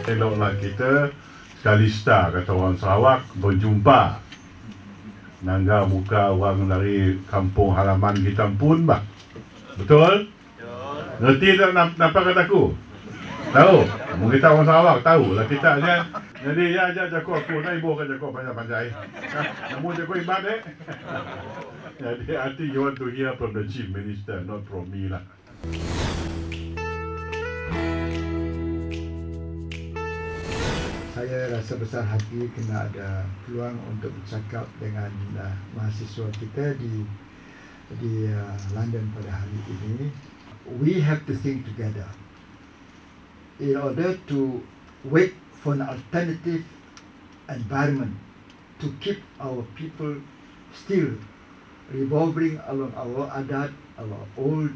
Eloklah kita sekali star, kata orang Sarawak, berjumpa. Nangga muka orang dari kampung halaman kita pun, bah. Betul? Ngerti tak nampak kataku? Tahu? Mungkin kita orang Sarawak tahu lah kita je. Jadi ya jago aku nak ibu kan jago panjang-panjang. Namun jago ibadat eh. Jadi I think you want to hear from the Chief Minister, not from me lah. Saya rasa besar hati kena ada peluang untuk bercakap dengan mahasiswa kita di London pada hari ini. We have to think together in order to wait for an alternative environment to keep our people still revolving along our adat, our old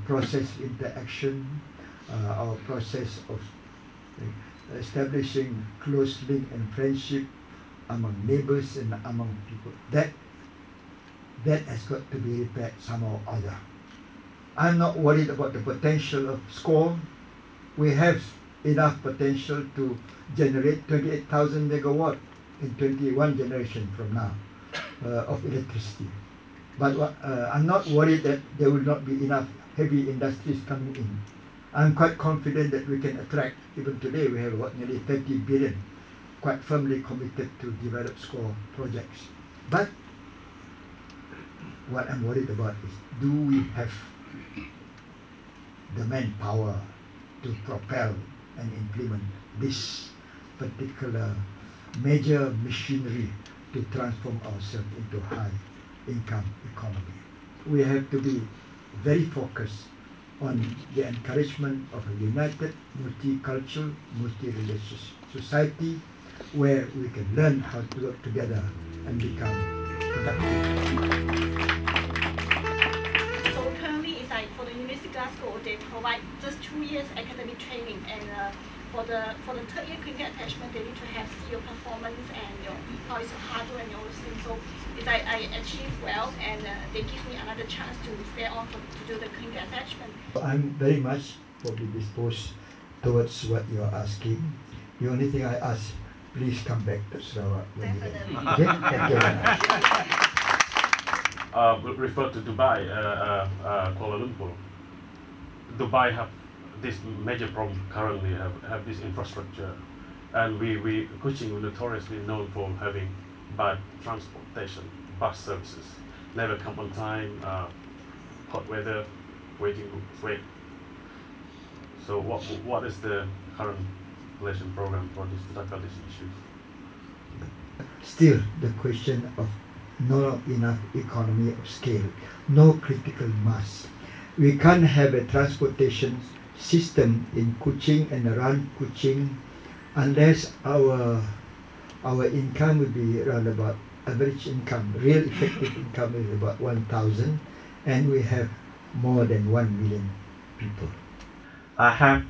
process interaction, our process of establishing close link and friendship among neighbors and among people. That has got to be repaired somehow or other. I'm not worried about the potential of SCORE. We have enough potential to generate 28,000 megawatt in 21 generation from now of electricity. But I'm not worried that there will not be enough heavy industries coming in. I'm quite confident that we can attract, even today we have nearly 30 billion quite firmly committed to develop SCORE projects. But what I'm worried about is, do we have the manpower to propel and implement this particular major machinery to transform ourselves into high income economy? We have to be very focused on the encouragement of a united, multicultural, multi-religious society where we can learn how to work together and become productive. So currently it's like for the University of Glasgow, they provide just 2 years academic training, and for the third year cricket attachment, they need to have your performance and your how is your hardware and all those things. So it's like I achieve well, and they give me another chance to stay on to do the cricket attachment. I'm very much probably disposed towards what you are asking. The only thing I ask, please come back to Sarawak. Definitely. Okay? Thank you very much. Refer to Dubai, Kuala Lumpur. Dubai have this major problem currently, have this infrastructure, and we Kuching notoriously known for having bad transportation, bus services, never come on time, hot weather, waiting to wait. So what is the current relation program for this to tackle these issues? Still the question of not enough economy of scale, no critical mass. We can't have a transportation system in Kuching and around Kuching unless our income will be around about average income, real effective income is about 1,000, and we have more than 1 million people. I have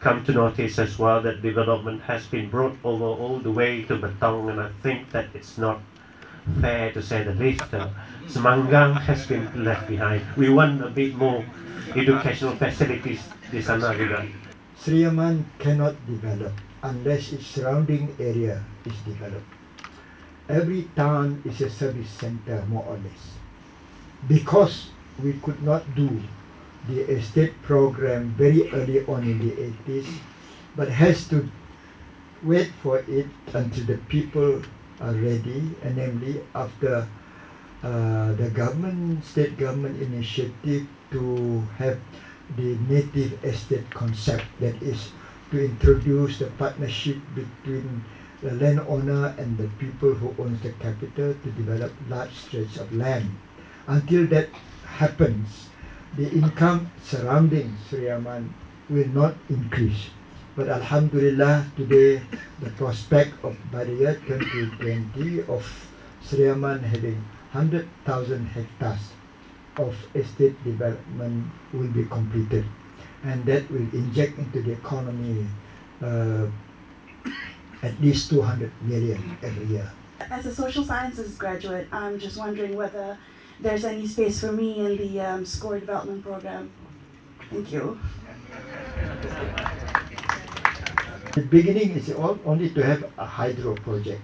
come to notice as well that development has been brought over all the way to Batong, and I think that it's not fair to say the least. Semanggang has been left behind. We want a bit more educational facilities di sana juga. Sriaman cannot develop unless its surrounding area is developed. Every town is a service center, more or less. Because we could not do the estate program very early on in the 80s, but has to wait for it until the people are ready, and namely after the government, state government initiative to have the native estate concept, that is to introduce the partnership between the landowner and the people who owns the capital to develop large stretches of land. Until that happens, the income surrounding Sriaman will not increase. But Alhamdulillah, today the prospect of by the year 2020 of Sriaman having 100,000 hectares of estate development will be completed, and that will inject into the economy at least 200 million every year. As a social sciences graduate, I'm just wondering whether there's any space for me in the SCORE development program. Thank you. The beginning is only to have a hydro project,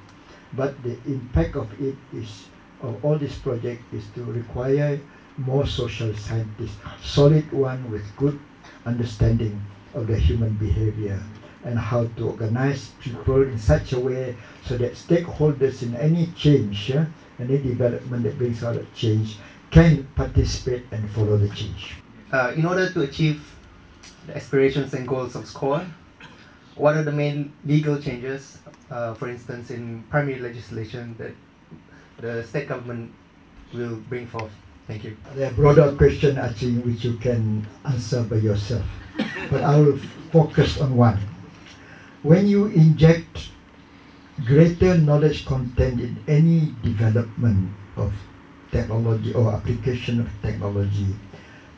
but the impact of it is, of all this project, is to require more social scientists, solid one with good understanding of the human behavior and how to organize people in such a way so that stakeholders in any change, any development that brings out a change, can participate and follow the change. In order to achieve the aspirations and goals of SCORE, what are the main legal changes, for instance, in primary legislation that the state government will bring forth? Thank you. There are broader questions, actually, which you can answer by yourself, but I will focus on one. When you inject greater knowledge content in any development of technology or application of technology,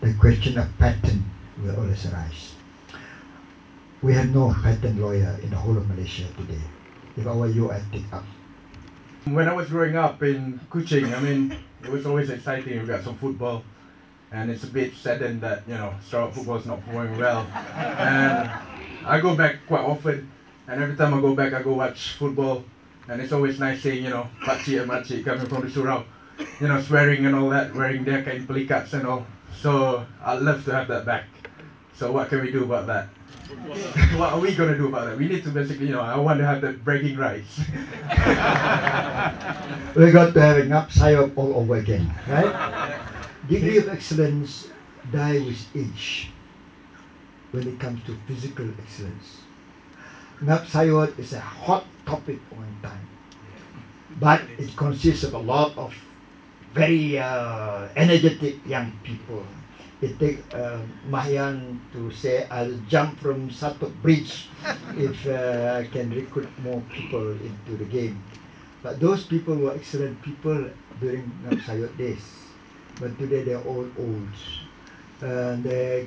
the question of patent will always arise. We have no patent lawyer in the whole of Malaysia today. If I were you, I'd take up. When I was growing up in Kuching, I mean, it was always exciting. We got some football, and it's a bit saddened that, you know, Sarawak football is not performing well. And I go back quite often, and every time I go back, I go watch football, and it's always nice seeing, you know, pakcik and makcik coming from the surau, you know, swearing and all that, wearing their kain pelikats and all. So I'd love to have that back. So what can we do about that? What are we going to do about that? We need to basically, you know, I want to have the bragging rights. We're going to have an upside all over again, right? Degree of excellence die with age when it comes to physical excellence. Ngap is a hot topic one time, but it consists of a lot of very energetic young people. It takes Mahyan to say, I'll jump from Satuk Bridge if I can recruit more people into the game. But those people were excellent people during Ngap days. But today they're all old. And they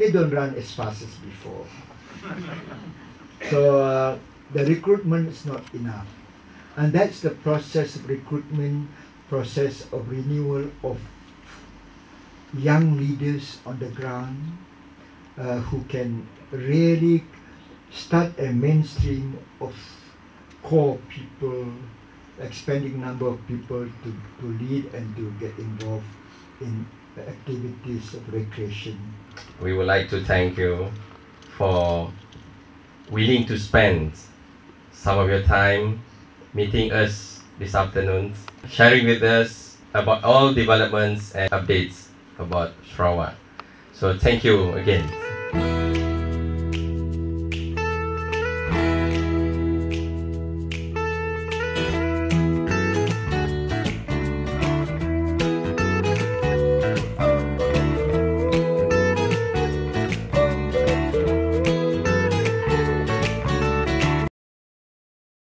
don't run as fast as before. So the recruitment is not enough. And that's the process of recruitment, process of renewal of young leaders on the ground who can really start a mainstream of core people, expanding number of people to lead and to get involved in activities of recreation. We would like to thank you for willing to spend some of your time meeting us this afternoon, sharing with us about all developments and updates about Sarawak. So thank you again.